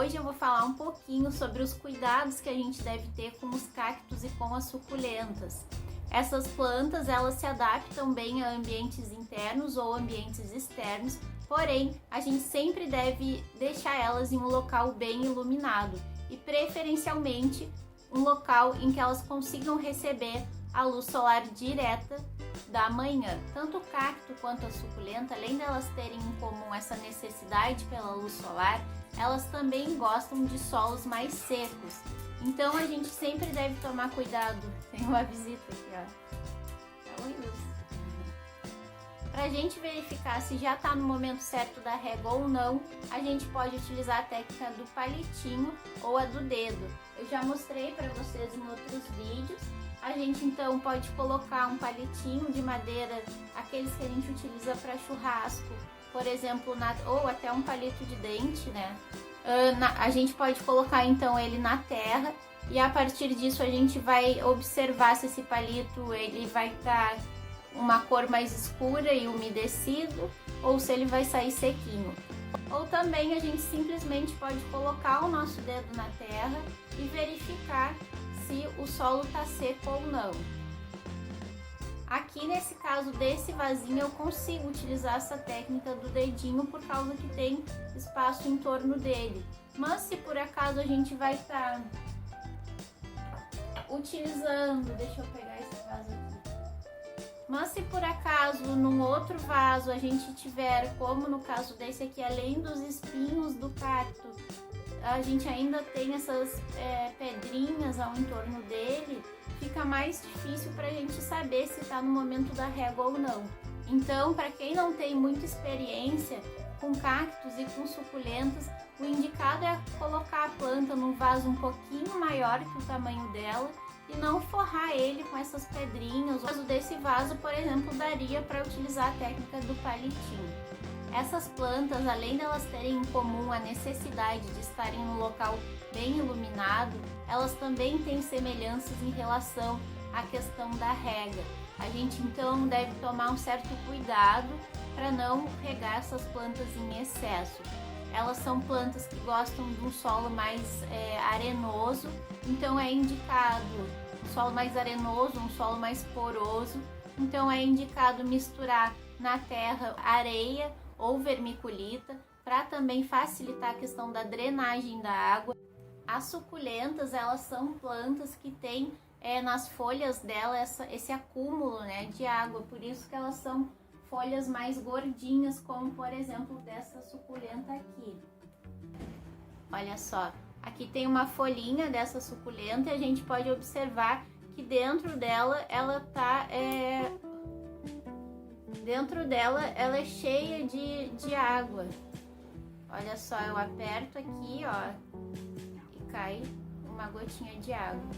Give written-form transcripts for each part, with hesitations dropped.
Hoje eu vou falar um pouquinho sobre os cuidados que a gente deve ter com os cactos e com as suculentas. Essas plantas, elas se adaptam bem a ambientes internos ou ambientes externos, porém, a gente sempre deve deixar elas em um local bem iluminado e preferencialmente um local em que elas consigam receber a luz solar direta da manhã. Tanto o cacto quanto a suculenta, além de elas terem em comum essa necessidade pela luz solar, elas também gostam de solos mais secos. Então a gente sempre deve tomar cuidado. Tem uma visita aqui, ó. Oi, Luz. Pra gente verificar se já tá no momento certo da régua ou não, a gente pode utilizar a técnica do palitinho ou a do dedo. Eu já mostrei para vocês em outros vídeos. A gente então pode colocar um palitinho de madeira, aqueles que a gente utiliza para churrasco, por exemplo, ou até um palito de dente, né? A gente pode colocar então ele na terra e a partir disso a gente vai observar se esse palito ele vai estar uma cor mais escura e umedecido ou se ele vai sair sequinho. Ou também a gente simplesmente pode colocar o nosso dedo na terra e verificar se o solo está seco ou não. Aqui nesse caso desse vasinho eu consigo utilizar essa técnica do dedinho por causa que tem espaço em torno dele. Mas se por acaso a gente vai estar utilizando, deixa eu pegar esse vaso aqui. Mas se por acaso num outro vaso a gente tiver, como no caso desse aqui, além dos espinhos do cacto, a gente ainda tem essas pedrinhas ao entorno dele, fica mais difícil para a gente saber se está no momento da régua ou não. Então, para quem não tem muita experiência com cactos e com suculentas, o indicado é colocar a planta num vaso um pouquinho maior que o tamanho dela e não forrar ele com essas pedrinhas. O caso desse vaso, por exemplo, daria para utilizar a técnica do palitinho. Essas plantas, além de elas terem em comum a necessidade de estarem em um local bem iluminado, elas também têm semelhanças em relação à questão da rega. A gente então deve tomar um certo cuidado para não regar essas plantas em excesso. Elas são plantas que gostam de um solo mais arenoso, então é indicado um solo mais arenoso, um solo mais poroso, então é indicado misturar na terra areia ou vermiculita, para também facilitar a questão da drenagem da água. As suculentas, elas são plantas que têm nas folhas dela esse acúmulo, né, de água, por isso que elas são folhas mais gordinhas, como por exemplo dessa suculenta aqui. Olha só, aqui tem uma folhinha dessa suculenta e a gente pode observar que dentro dela ela tá ela é cheia de água. Olha só, eu aperto aqui, ó, e cai uma gotinha de água.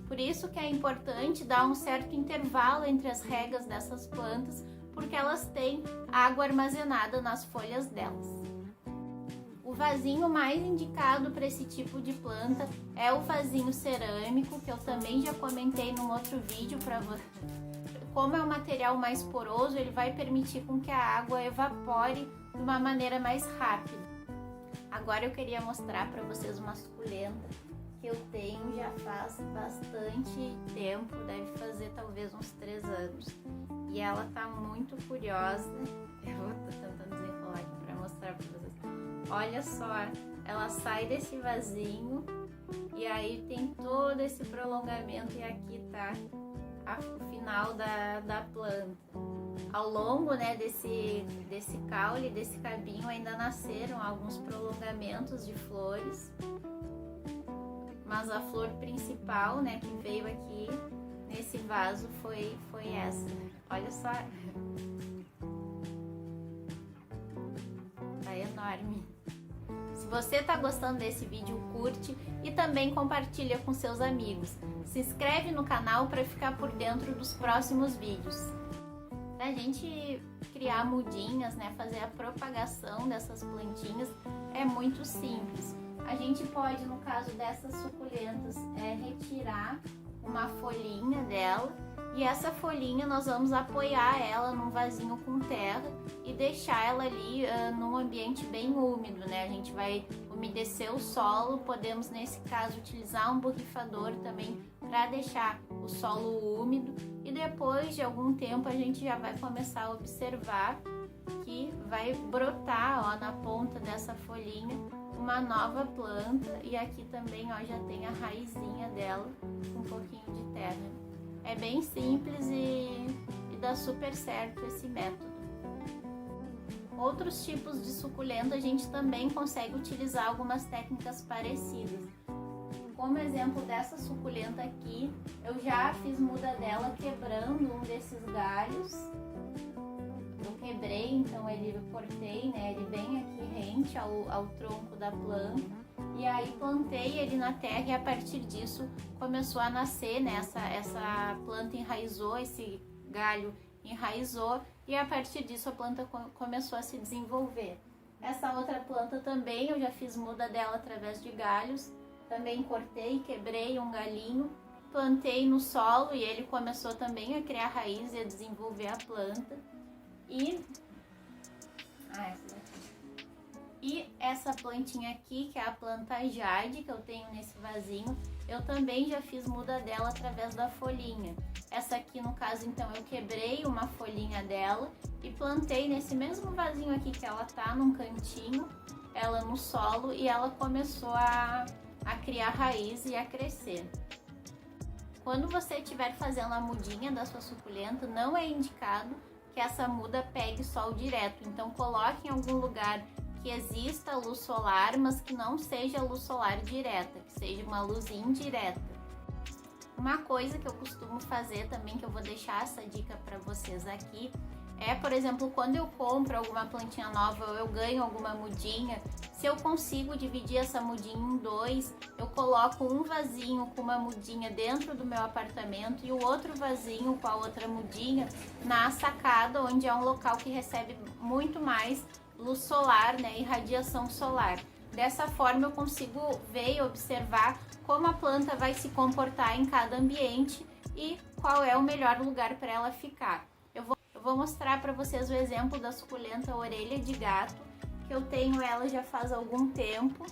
Por isso que é importante dar um certo intervalo entre as regas dessas plantas, porque elas têm água armazenada nas folhas delas. O vasinho mais indicado para esse tipo de planta é o vasinho cerâmico, que eu também já comentei num outro vídeo para você. Como é um material mais poroso, ele vai permitir com que a água evapore de uma maneira mais rápida. Agora eu queria mostrar para vocês uma suculenta que eu tenho já faz bastante tempo, deve fazer talvez uns 3 anos. E ela tá muito curiosa. Eu vou tentando desenrolar aqui para mostrar para vocês. Olha só, ela sai desse vasinho e aí tem todo esse prolongamento e aqui tá o final da planta. Ao longo, né, desse caule, desse cabinho, ainda nasceram alguns prolongamentos de flores, mas a flor principal, né, que veio aqui nesse vaso foi essa. Olha só, tá enorme. Se você tá gostando desse vídeo, curte e também compartilha com seus amigos. Se inscreve no canal para ficar por dentro dos próximos vídeos. Pra gente criar mudinhas, né, fazer a propagação dessas plantinhas é muito simples. A gente pode, no caso dessas suculentas, retirar uma folhinha dela E essa folhinha nós vamos apoiar ela num vasinho com terra e deixar ela ali num ambiente bem úmido, né? A gente vai umedecer o solo, podemos nesse caso utilizar um borrifador também para deixar o solo úmido, e depois de algum tempo a gente já vai começar a observar que vai brotar, ó, na ponta dessa folhinha uma nova planta, e aqui também, ó, já tem a raizinha dela com um pouquinho de terra. É bem simples e dá super certo esse método. Outros tipos de suculenta a gente também consegue utilizar algumas técnicas parecidas. Como exemplo dessa suculenta aqui, eu já fiz muda dela quebrando um desses galhos. Eu quebrei, então eu cortei, né, ele bem aqui rente ao tronco da planta. E aí plantei ele na terra e a partir disso começou a nascer, né? Essa planta enraizou, esse galho enraizou e a partir disso a planta começou a se desenvolver. Essa outra planta também eu já fiz muda dela através de galhos, também cortei, quebrei um galhinho, plantei no solo e ele começou também a criar raiz e a desenvolver a planta. E essa plantinha aqui, que é a planta jade, que eu tenho nesse vasinho, eu também já fiz muda dela através da folhinha. Essa aqui, no caso, então, eu quebrei uma folhinha dela e plantei nesse mesmo vasinho aqui que ela tá, num cantinho, ela no solo, e ela começou a criar raiz e a crescer. Quando você estiver fazendo a mudinha da sua suculenta, não é indicado que essa muda pegue sol direto, então coloque em algum lugar que exista luz solar, mas que não seja luz solar direta, que seja uma luz indireta. Uma coisa que eu costumo fazer também, que eu vou deixar essa dica para vocês aqui, é, por exemplo, quando eu compro alguma plantinha nova ou eu ganho alguma mudinha, se eu consigo dividir essa mudinha em dois, eu coloco um vasinho com uma mudinha dentro do meu apartamento e o outro vasinho com a outra mudinha na sacada, onde é um local que recebe muito mais luz solar, né, e radiação solar. Dessa forma eu consigo ver e observar como a planta vai se comportar em cada ambiente e qual é o melhor lugar para ela ficar. Eu vou mostrar para vocês o exemplo da suculenta orelha de gato, que eu tenho ela já faz algum tempo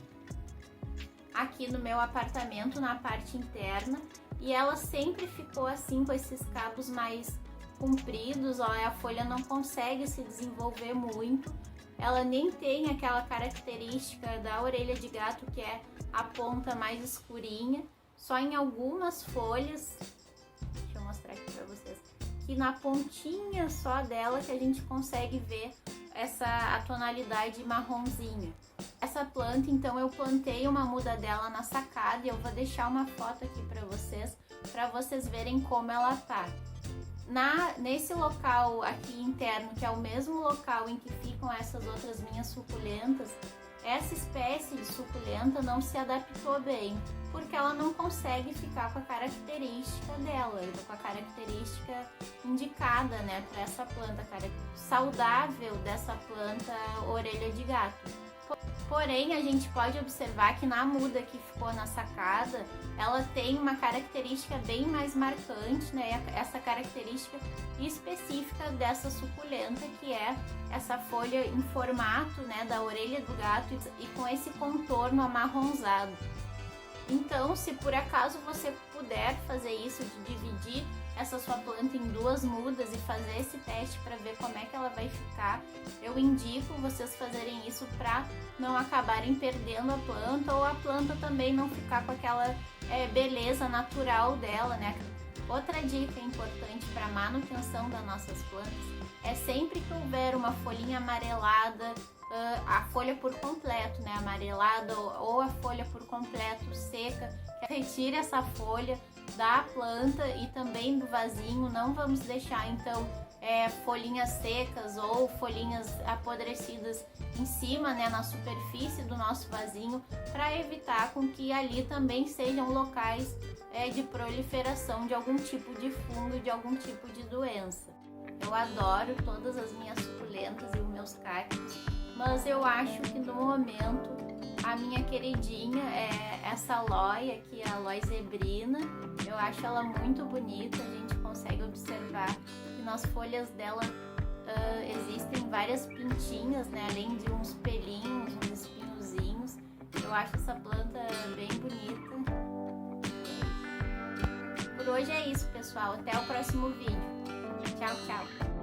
aqui no meu apartamento, na parte interna, e ela sempre ficou assim com esses cabos mais compridos, ó, a folha não consegue se desenvolver muito. Ela nem tem aquela característica da orelha de gato, que é a ponta mais escurinha, só em algumas folhas, deixa eu mostrar aqui pra vocês, que na pontinha só dela que a gente consegue ver a tonalidade marronzinha. Essa planta, então, eu plantei uma muda dela na sacada e eu vou deixar uma foto aqui pra vocês verem como ela tá. Nesse local aqui interno, que é o mesmo local em que ficam essas outras minhas suculentas, essa espécie de suculenta não se adaptou bem, porque ela não consegue ficar com a característica dela, com a característica indicada, né, para essa planta, saudável dessa planta orelha de gato. Porém, a gente pode observar que na muda que ficou na sacada, ela tem uma característica bem mais marcante, né? Essa característica específica dessa suculenta, que é essa folha em formato, né, da orelha do gato e com esse contorno amarronzado. Então, se por acaso você puder fazer isso, de dividir essa sua planta em duas mudas e fazer esse teste para ver como é que ela vai ficar, eu indico vocês fazerem isso para não acabarem perdendo a planta, ou a planta também não ficar com aquela beleza natural dela, né? Outra dica importante para manutenção das nossas plantas é sempre que houver uma folhinha amarelada, a folha por completo, né, amarelada, ou a folha por completo seca, retire essa folha da planta e também do vasinho. Não vamos deixar então folhinhas secas ou folhinhas apodrecidas em cima, né, na superfície do nosso vasinho, para evitar com que ali também sejam locais de proliferação de algum tipo de fungo, de algum tipo de doença. Eu adoro todas as minhas suculentas e os meus cactos, mas eu acho que no momento a minha queridinha é essa aloe aqui, a aloe zebrina. Eu acho ela muito bonita, a gente consegue observar que nas folhas dela existem várias pintinhas, né? Além de uns pelinhos, uns espinhozinhos. Eu acho essa planta bem bonita. Por hoje é isso, pessoal. Até o próximo vídeo. Tchau, tchau.